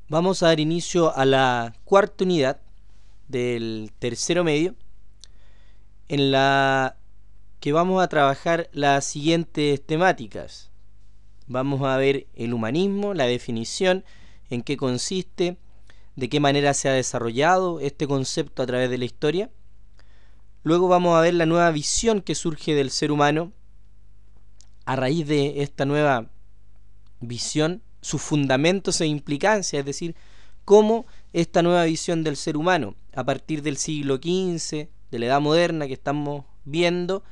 Vamos a dar inicio a la cuarta unidad del tercero medio, en la que vamos a trabajar las siguientes temáticas. Vamos a ver el humanismo, la definición, en qué consiste, de qué manera se ha desarrollado este concepto a través de la historia. Luego vamos a ver la nueva visión que surge del ser humano a raíz de esta nueva visión, sus fundamentos e implicancias, es decir, cómo esta nueva visión del ser humano a partir del siglo XV, de la Edad Moderna que estamos viendo,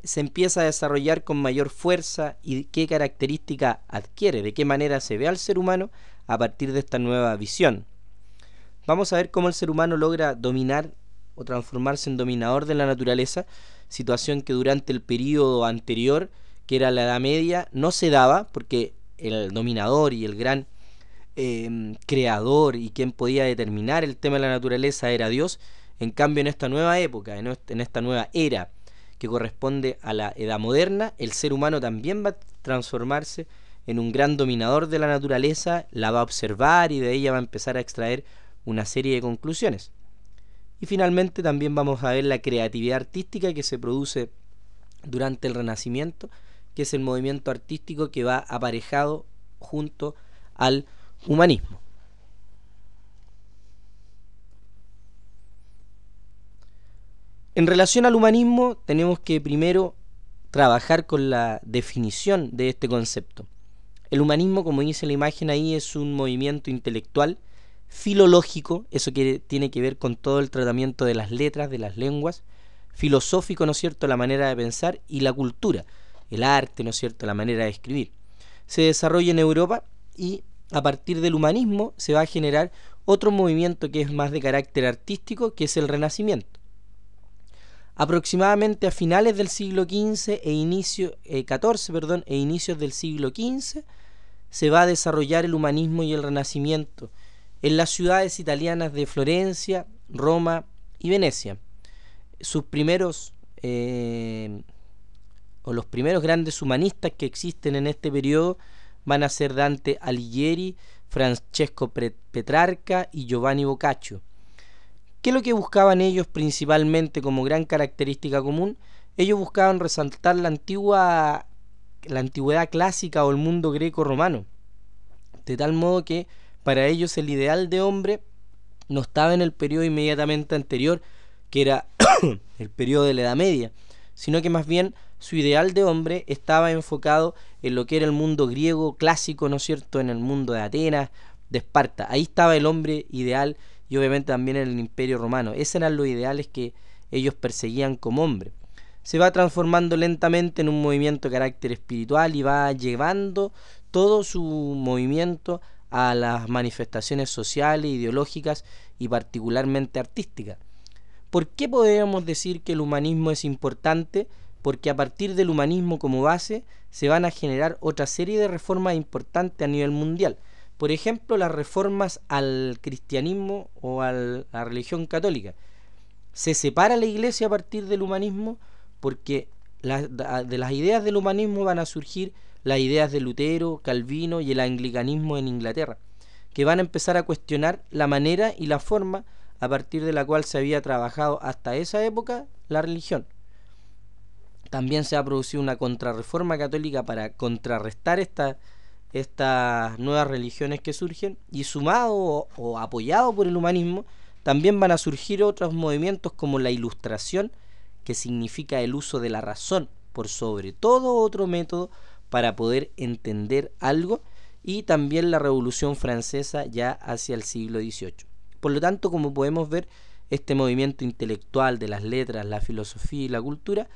se empieza a desarrollar con mayor fuerza y qué característica adquiere, de qué manera se ve al ser humano a partir de esta nueva visión. Vamos a ver cómo el ser humano logra dominar o transformarse en dominador de la naturaleza, situación que durante el periodo anterior, que era la Edad Media, no se daba, porque el dominador y el gran creador y quien podía determinar el tema de la naturaleza era Dios. En cambio, en esta nueva época, en esta nueva era que corresponde a la Edad Moderna, el ser humano también va a transformarse en un gran dominador de la naturaleza, la va a observar y de ella va a empezar a extraer una serie de conclusiones. Y finalmente también vamos a ver la creatividad artística que se produce durante el Renacimiento, que es el movimiento artístico que va aparejado junto al humanismo. En relación al humanismo, tenemos que primero trabajar con la definición de este concepto. El humanismo, como dice la imagen ahí, es un movimiento intelectual, filológico, eso que tiene que ver con todo el tratamiento de las letras, de las lenguas, filosófico, ¿no es cierto?, la manera de pensar, y la cultura, el arte, ¿no es cierto?, la manera de escribir. Se desarrolla en Europa y a partir del humanismo se va a generar otro movimiento que es más de carácter artístico, que es el Renacimiento. Aproximadamente a finales del siglo XV e inicios del siglo XV se va a desarrollar el humanismo y el Renacimiento en las ciudades italianas de Florencia, Roma y Venecia. Sus primeros los primeros grandes humanistas que existen en este periodo van a ser Dante Alighieri, Francesco Petrarca y Giovanni Boccaccio. ¿Qué es lo que buscaban ellos principalmente como gran característica común? Ellos buscaban resaltar la antigüedad clásica o el mundo greco-romano, de tal modo que para ellos el ideal de hombre no estaba en el periodo inmediatamente anterior, que era el periodo de la Edad Media, sino que más bien su ideal de hombre estaba enfocado en lo que era el mundo griego clásico, ¿no es cierto?, en el mundo de Atenas, de Esparta. Ahí estaba el hombre ideal, y obviamente también en el Imperio Romano. Esos eran los ideales que ellos perseguían como hombre. Se va transformando lentamente en un movimiento de carácter espiritual y va llevando todo su movimiento a las manifestaciones sociales, ideológicas y particularmente artísticas. ¿Por qué podríamos decir que el humanismo es importante? Porque a partir del humanismo como base se van a generar otra serie de reformas importantes a nivel mundial. Por ejemplo, las reformas al cristianismo o a la religión católica. Se separa la iglesia a partir del humanismo porque de las ideas del humanismo van a surgir las ideas de Lutero, Calvino y el anglicanismo en Inglaterra, que van a empezar a cuestionar la manera y la forma a partir de la cual se había trabajado hasta esa época la religión. También se ha producido una contrarreforma católica para contrarrestar estas nuevas religiones que surgen, y sumado o apoyado por el humanismo también van a surgir otros movimientos como la Ilustración, que significa el uso de la razón por sobre todo otro método para poder entender algo, y también la Revolución Francesa ya hacia el siglo XVIII. Por lo tanto, como podemos ver, este movimiento intelectual de las letras, la filosofía y la cultura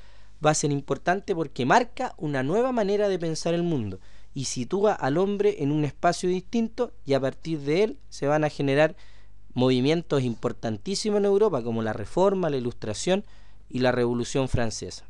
va a ser importante porque marca una nueva manera de pensar el mundo y sitúa al hombre en un espacio distinto, y a partir de él se van a generar movimientos importantísimos en Europa como la Reforma, la Ilustración y la Revolución Francesa.